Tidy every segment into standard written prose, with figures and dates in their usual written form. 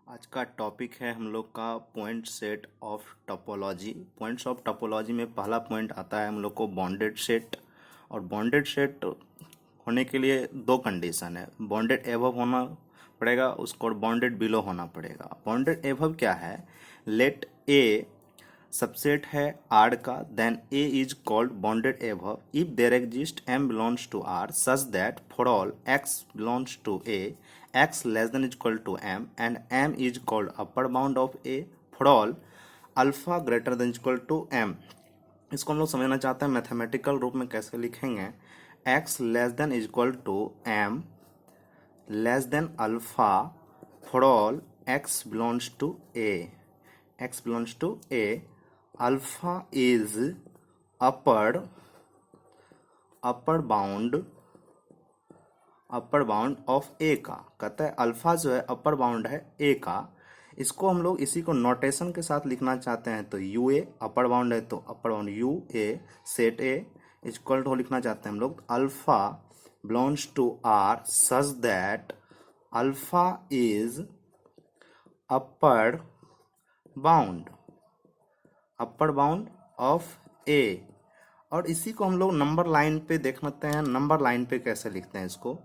आज का टॉपिक है हम लोग का point set of topology. Points of topology में पहला पॉइंट आता है हम लोग को बॉन्डेड सेट। और बॉन्डेड सेट होने के लिए दो कंडीशन है, बॉन्डेड एबव होना पड़ेगा उसको और बॉन्डेड बिलो होना पड़ेगा। बॉन्डेड एबव क्या है? लेट ए सबसेट है आर का, then A is called bounded above if there exist M belongs to R such that for all x belongs to A x less than is equal to m and m is called upper bound of a for all alpha greater than equal to m। इसको हम लोग समझना चाहते हैं mathematical रूप में कैसे लिखेंगे। x less than is equal to m less than alpha for all x belongs to a, x belongs to a, alpha is upper bound of A का। कहता है अल्फा जो है अपर बाउंड है ए का। इसको हम लोग इसी को नोटेशन के साथ लिखना चाहते हैं तो यू ए अपर बाउंड है तो upper bound you a set A equal to लिखना चाहते हैं हम लोग alpha belongs to R such that alpha is upper bound of A. और इसी को हम लोग नंबर लाइन पे देख लेते हैं, नंबर लाइन पे कैसे लिखते हैं इसको।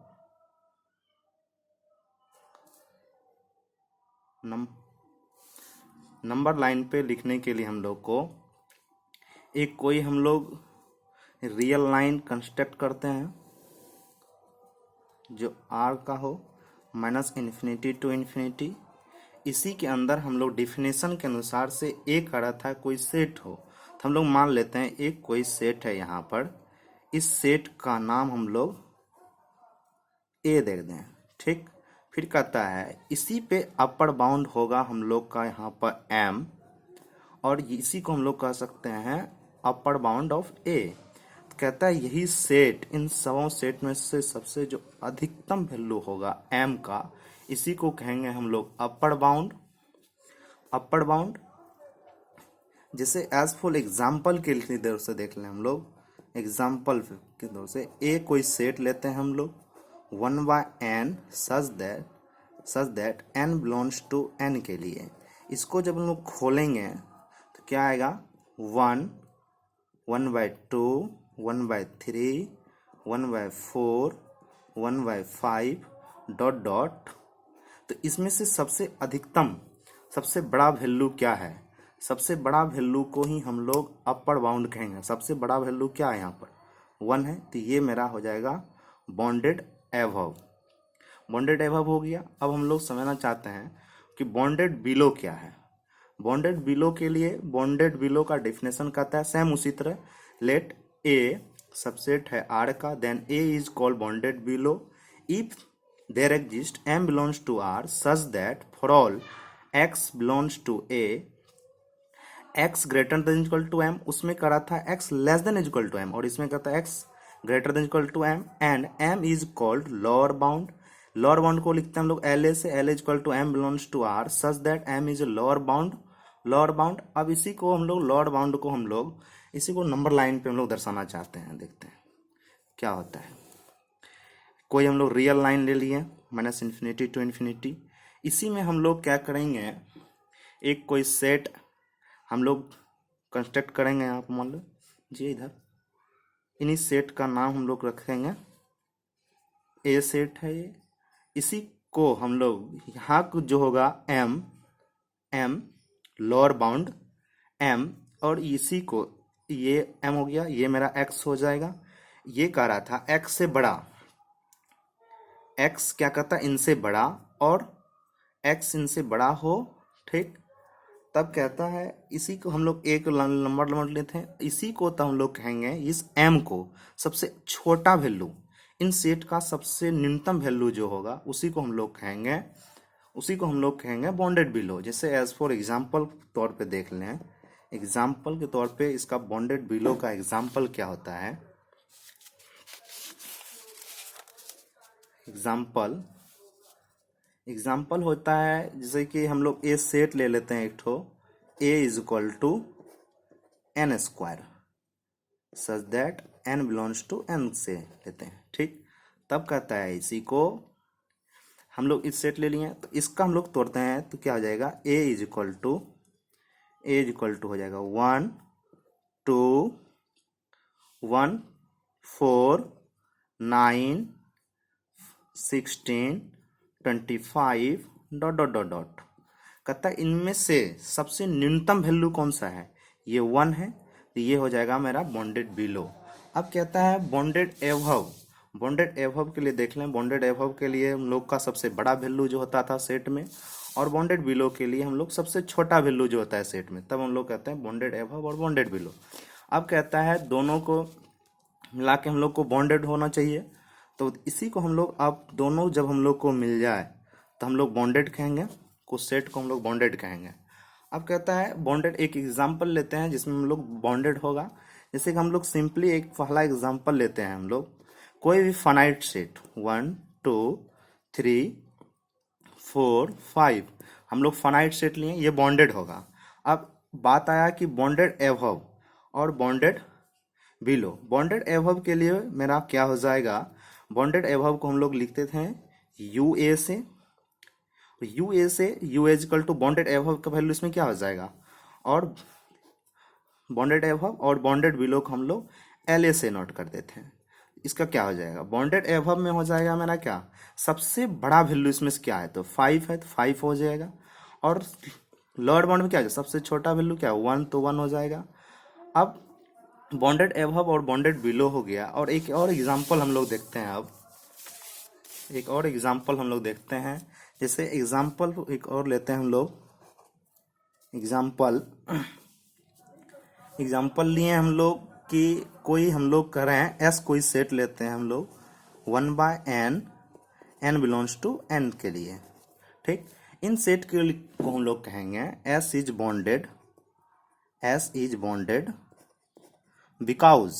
नंबर लाइन पे लिखने के लिए हम लोग को एक कोई हम लोग रियल लाइन कंस्ट्रक्ट करते हैं जो आर का हो माइनस इन्फिनिटी टू इन्फिनिटी। इसी के अंदर हम लोग डिफिनेशन के अनुसार से एक करा था कोई सेट हो तो हम लोग मान लेते हैं एक कोई सेट है यहाँ पर, इस सेट का नाम हम लोग ए दे दें। ठीक, फिर कहता है इसी पे अपर बाउंड होगा हम लोग का यहाँ पर एम और इसी को हम लोग कह सकते हैं अपर बाउंड ऑफ ए। कहता है यही सेट इन सबों सेट में से सबसे जो अधिकतम वैल्यू होगा एम का, इसी को कहेंगे हम लोग अपर बाउंड। जैसे एज फॉर एग्जाम्पल के लिए दौर से देख लें हम लोग, एग्जाम्पल के दौर से ए कोई सेट लेते हैं हम लोग 1/n such that n belongs to n के लिए। इसको जब हम लोग खोलेंगे तो क्या आएगा 1, 1/2, 1/3, 1/4, 1/5 डॉट डॉट। तो इसमें से सबसे अधिकतम सबसे बड़ा वैल्यू क्या है? सबसे बड़ा वैल्यू को ही हम लोग अपर बाउंड कहेंगे। सबसे बड़ा वैल्यू क्या है? यहाँ पर 1 है तो ये मेरा हो जाएगा बॉन्डेड एबव। बॉन्डेड एबव हो गया। अब हम लोग समझना चाहते हैं कि बॉन्डेड बिलो क्या है। बॉन्डेड बिलो के लिए बॉन्डेड बिलो का डेफिनेशन कहता है सेम उसी तरह, लेट ए सबसेट है आर का, then A is called bounded below if there exist M belongs to R such that for all x belongs to A x greater than equal to M. उसमें करा था x less than equal to M और इसमें कहता है x greater than equal to M and M is called lower bound. Lower bound को लिखते हैं हम लोग एल ए से, L equal to M belongs to R such that M is lower bound. अब इसी को हम लोग लोअर बाउंड को हम लोग इसी को नंबर लाइन पे हम लोग दर्शाना चाहते हैं। देखते हैं क्या होता है। कोई हम लोग रियल लाइन ले लिए माइनस इन्फिनिटी टू इन्फिनिटी। इसी में हम लोग क्या करेंगे, एक कोई सेट हम लोग कंस्ट्रक्ट करेंगे। यहाँ पर मान लो जी इधर इन्हीं सेट का नाम हम लोग रखेंगे ए सेट है ये। इसी को हम लोग यहाँ जो होगा एम लोअर बाउंड एम और इसी को ये एम हो गया, ये मेरा एक्स हो जाएगा। ये कह रहा था एक्स से बड़ा, एक्स क्या कहता है इनसे बड़ा और एक्स इनसे बड़ा हो। ठीक, तब कहता है इसी को हम लोग एक नंबर लेते हैं, इसी को तो हम लोग कहेंगे इस m को सबसे छोटा वैल्यू, इन सेट का सबसे न्यूनतम वैल्यू जो होगा उसी को हम लोग कहेंगे बॉन्डेड बिलो। जैसे एज फॉर एग्जांपल तौर पे देख लें, एग्जांपल के तौर पे इसका बॉन्डेड बिलो का एग्जांपल क्या होता है। एग्जाम्पल होता है जैसे कि हम लोग ए सेट ले लेते हैं एक ठो, A is equal to N square such that N belongs to N से लेते हैं। ठीक, तब कहता है इसी को हम लोग इस सेट ले लिए, तो इसका हम लोग तोड़ते हैं तो क्या हो जाएगा, ए इज इक्वल टू हो जाएगा 1 2 1 4 9 16 25 डॉट डॉट डॉट डॉट। कहता है इनमें से सबसे न्यूनतम वैल्यू कौन सा है, ये 1 है, तो ये हो जाएगा मेरा बॉन्डेड बिलो। अब कहता है बॉन्डेड एवव, बॉन्डेड एवव के लिए देख लें, बॉन्डेड एवव के लिए हम लोग का सबसे बड़ा वैल्यू जो होता था सेट में, और बॉन्डेड बिलो के लिए हम लोग सबसे छोटा वैल्यू जो होता है सेट में, तब हम लोग कहते हैं बॉन्डेड एवव और बॉन्डेड बिलो। अब कहता है दोनों को मिला के हम लोग को बॉन्डेड होना चाहिए, तो इसी को हम लोग, अब दोनों जब हम लोग को मिल जाए तो हम लोग बॉन्डेड कहेंगे, कुछ सेट को हम लोग बॉन्डेड कहेंगे। अब कहता है बॉन्डेड, एक एग्जांपल लेते हैं जिसमें हम लोग बॉन्डेड होगा। जैसे कि हम लोग सिंपली एक पहला एग्जांपल लेते हैं, हम लोग कोई भी फाइनाइट सेट 1 2 3 4 5 हम लोग फाइनाइट सेट लिए, ये बॉन्डेड होगा। अब बात आया कि बॉन्डेड एवव और बॉन्डेड बिलो। बॉन्डेड एवव के लिए मेरा क्या हो जाएगा, बॉन्डेड एवव को हम लोग लिखते थे यूए से, यू इक्वल टू बॉन्डेड एवव का वैल्यू इसमें क्या हो जाएगा, और बॉन्डेड एवव और बॉन्डेड बिलो को हम लोग एल ए से नोट कर देते हैं। इसका क्या हो जाएगा, बॉन्डेड एवव में हो जाएगा मेरा क्या, सबसे बड़ा वैल्यू इसमें से क्या है, तो 5 है, तो 5 हो जाएगा। और लोअर बाउंड में क्या है, सबसे छोटा वैल्यू क्या है 1, तो 1 हो जाएगा। अब बॉन्डेड एवव और बॉन्डेड बिलो हो गया। और एक और एग्जांपल हम लोग देखते हैं, अब एक और एग्जांपल हम लोग देखते हैं। जैसे एग्जांपल एक और लेते हैं हम लोग, एग्जांपल लिए हम लोग कि कोई हम लोग कर रहे हैं एस, कोई सेट लेते हैं हम लोग 1/n, n belongs to n के लिए, ठीक। इन सेट को हम लोग कहेंगे एस इज बॉन्डेड बिकॉज,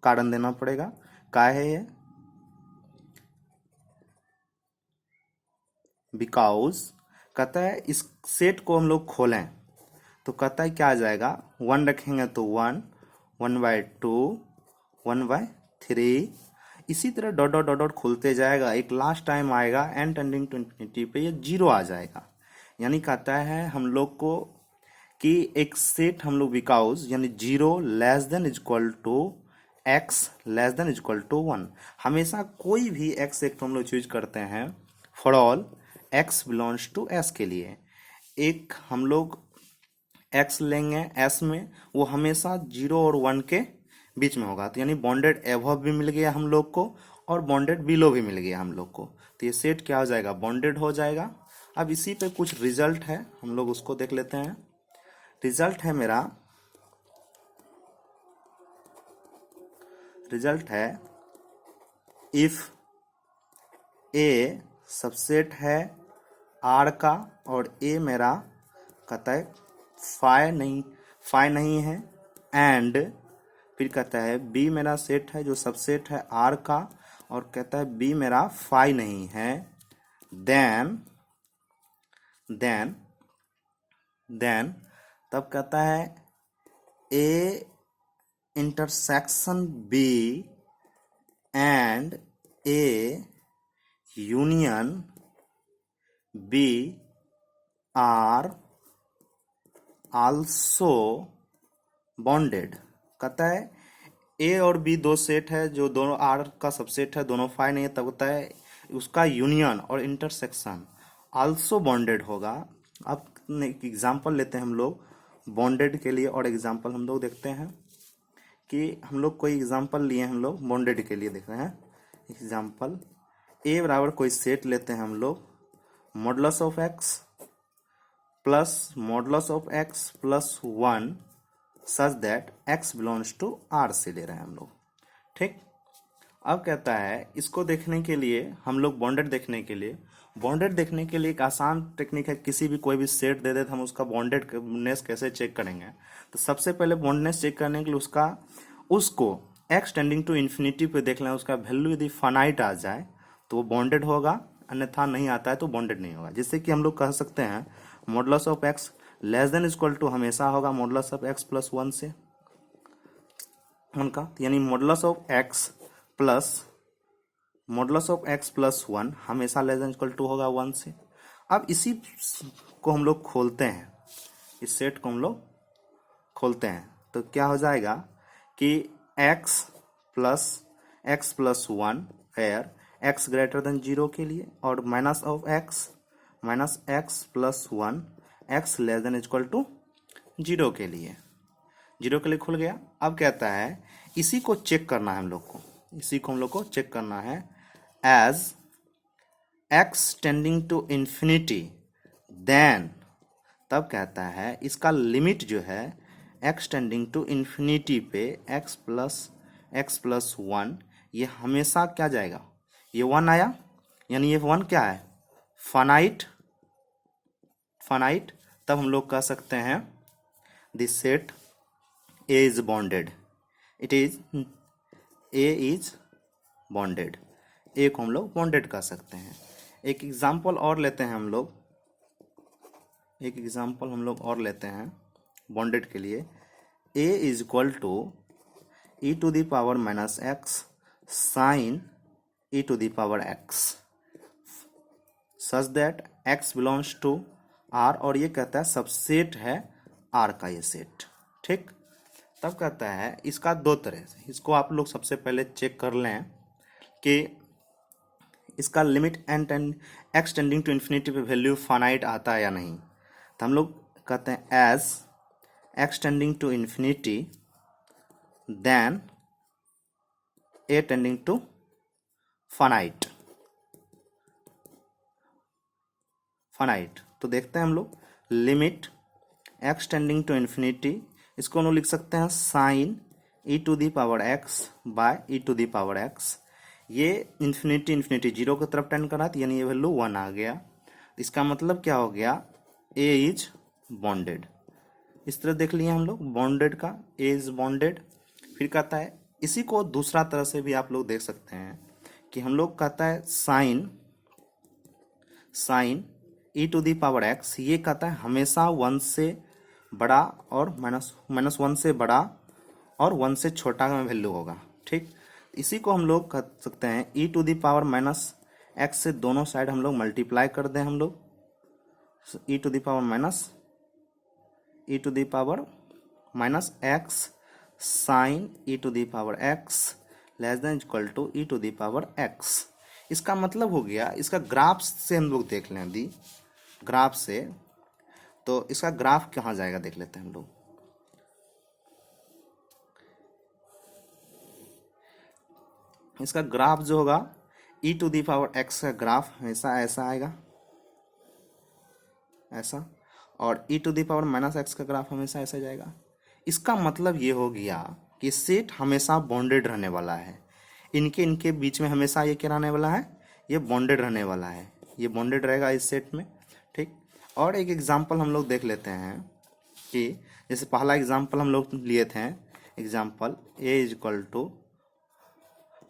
कारण देना पड़ेगा, क्या है ये, बिकॉज। कहता है इस सेट को हम लोग खोलें तो कहता है क्या आ जाएगा, 1 रखेंगे तो 1, 1/2, 1/3, इसी तरह डॉट डॉट डॉट डॉट खुलते जाएगा। एक लास्ट टाइम आएगा n टेंडिंग टू इन्फिनिटी पे ये 0 आ जाएगा। यानी कहता है हम लोग को कि एक सेट हम लोग बिकॉज यानी 0 less than equal to x less than equal to 1, हमेशा कोई भी x एक हम लोग चूज करते हैं for all x belongs to s के लिए। एक हम लोग x लेंगे s में, वो हमेशा 0 और 1 के बीच में होगा, तो यानी बॉन्डेड एवव भी मिल गया हम लोग को और बॉन्डेड बिलो भी मिल गया हम लोग को, तो ये सेट क्या हो जाएगा, बॉन्डेड हो जाएगा। अब इसी पे कुछ रिजल्ट है, हम लोग उसको देख लेते हैं। रिजल्ट है मेरा, रिजल्ट है इफ ए सबसेट है आर का और ए मेरा कहता है फाई नहीं है, एंड फिर कहता है बी मेरा सेट है जो सबसेट है आर का और कहता है बी मेरा फाई नहीं है, देन तब कहता है A intersection B and A union B are also bounded. कहता है ए और बी दो सेट है जो दोनों आर का सबसेट है, दोनों फाई नहीं है, तब कहता है उसका यूनियन और इंटरसेक्शन आल्सो बॉन्डेड होगा। अब एक एग्जांपल लेते हैं हम लोग बॉन्डेड के लिए, और एग्जांपल हम लोग देखते हैं कि हम लोग कोई एग्जांपल लिए हम लोग बॉन्डेड के लिए देख रहे हैं। एग्जांपल ए बराबर कोई सेट लेते हैं हम लोग modulus of x plus modulus of x plus 1 such that x belongs to R से ले रहे हैं हम लोग, ठीक। अब कहता है इसको देखने के लिए हम लोग बॉन्डेड देखने के लिए एक आसान टेक्निक है, किसी भी कोई भी सेट दे दे तो हम उसका बॉन्डेडनेस कैसे चेक करेंगे। तो सबसे पहले बॉन्डनेस चेक करने के लिए उसको एक्स टेंडिंग टू इन्फिनिटी पे देख लें, उसका वैल्यू यदि फाइनाइट आ जाए तो वो बॉन्डेड होगा, अन्यथा नहीं आता है तो बॉन्डेड नहीं होगा। जैसे कि हम लोग कह सकते हैं modulus of x less than equal to हमेशा होगा मॉडुलस ऑफ एक्स प्लस 1 से उनका, यानी modulus of x plus modulus of x plus one हमेशा लेस देन इक्वल टू होगा 1 से। अब इसी को हम लोग खोलते हैं, इस सेट को हम लोग खोलते हैं, तो क्या हो जाएगा कि x plus one where x greater than 0 के लिए, और minus x plus one x less than equal to 0 के लिए, 0 के लिए खुल गया। अब कहता है इसी को चेक करना है हम लोग को, इसी को हम लोग को चेक करना है as x tending to infinity, then तब कहता है इसका लिमिट जो है x टेंडिंग टू इन्फिनिटी पे x प्लस वन, ये हमेशा क्या जाएगा, ये 1 आया, यानी ये 1 क्या है, फाइनाइट। तब हम लोग कह सकते हैं this set A is bonded, A is bonded, A को हम लोग बॉन्डेड कह सकते हैं। एक एग्जाम्पल और लेते हैं हम लोग, बॉन्डेड के लिए। A is equal to e to the power minus x sine e to the power x such that x belongs to R, और ये कहता है सबसेट है R का ये सेट, ठीक। तब कहता है इसका दो तरह से, इसको आप लोग सबसे पहले चेक कर लें कि इसका limit x tending to infinity पे वैल्यू फाइनाइट आता है या नहीं। तो हम लोग कहते हैं as x tending to infinity then a tending to finite. तो देखते हैं हम लोग limit x tending to infinity, इसको हम लोग लिख सकते हैं sine e to the power x by e to the power x। ये इन्फिनिटी 0 की तरफ टेंड कर रहा है, यानी ये वैल्यू 1 आ गया। इसका मतलब क्या हो गया, A इज बॉन्डेड। इस तरह देख लिए हम लोग बॉन्डेड का, A इज बॉन्डेड। फिर कहता है इसी को दूसरा तरह से भी आप लोग देख सकते हैं कि हम लोग कहता है sine e to the power x, ये कहता है हमेशा 1 से बड़ा और माइनस 1 से बड़ा और 1 से छोटा में वैल्यू होगा, ठीक। इसी को हम लोग कह सकते हैं e to the power minus x से दोनों साइड हम लोग मल्टीप्लाई कर दें, हम लोग e to the power minus x sine e to the power x less than equal to e to the power x। इसका मतलब हो गया, इसका ग्राफ से हम लोग देख लें दी ग्राफ से, तो इसका ग्राफ कहाँ जाएगा देख लेते हैं हम लोग। इसका ग्राफ जो होगा e to the power x का ग्राफ हमेशा ऐसा आएगा, ऐसा, और e to the power minus x का ग्राफ हमेशा ऐसा जाएगा। इसका मतलब ये हो गया कि सेट हमेशा बॉन्डेड रहने वाला है, इनके बीच में हमेशा ये क्या रहने वाला है, ये बॉन्डेड रहने वाला है, ये बॉन्डेड रहेगा इस सेट में, ठीक। और एक एग्जांपल हम लोग देख लेते हैं कि जैसे पहला एग्जांपल हम लोग लिए थे, example a is equal to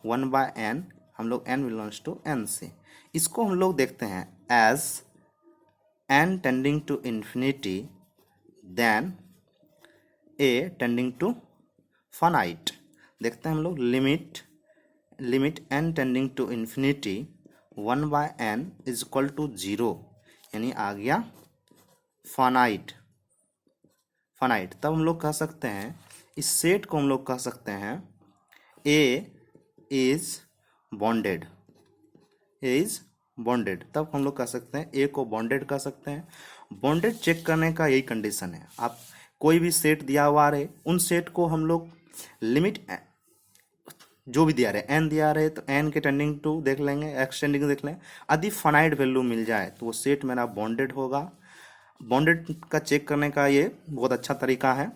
1/n, हम लोग n बिलोंग्स टू n से, इसको हम लोग देखते हैं as n tending to infinity then a tending to finite. देखते हैं हम लोग limit n tending to infinity 1/n is equal to 0, यानी आ गया फाइनाइट। तब हम लोग कह सकते हैं इस सेट को हम लोग कह सकते हैं A इज बॉन्डेड, तब हम लोग कह सकते हैं A को बॉन्डेड कह सकते हैं। बॉन्डेड चेक करने का यही कंडीशन है, आप कोई भी सेट दिया हुआ रहे, उन सेट को हम लोग लिमिट जो भी दिया रहे, n दिया रहे तो n के टेंडिंग टू देख लेंगे, x टेंडिंग देख लें, यदि फाइनाइट वैल्यू मिल जाए तो वो सेट मेरा बॉन्डेड होगा। बॉन्डेड का चेक करने का ये बहुत अच्छा तरीका है।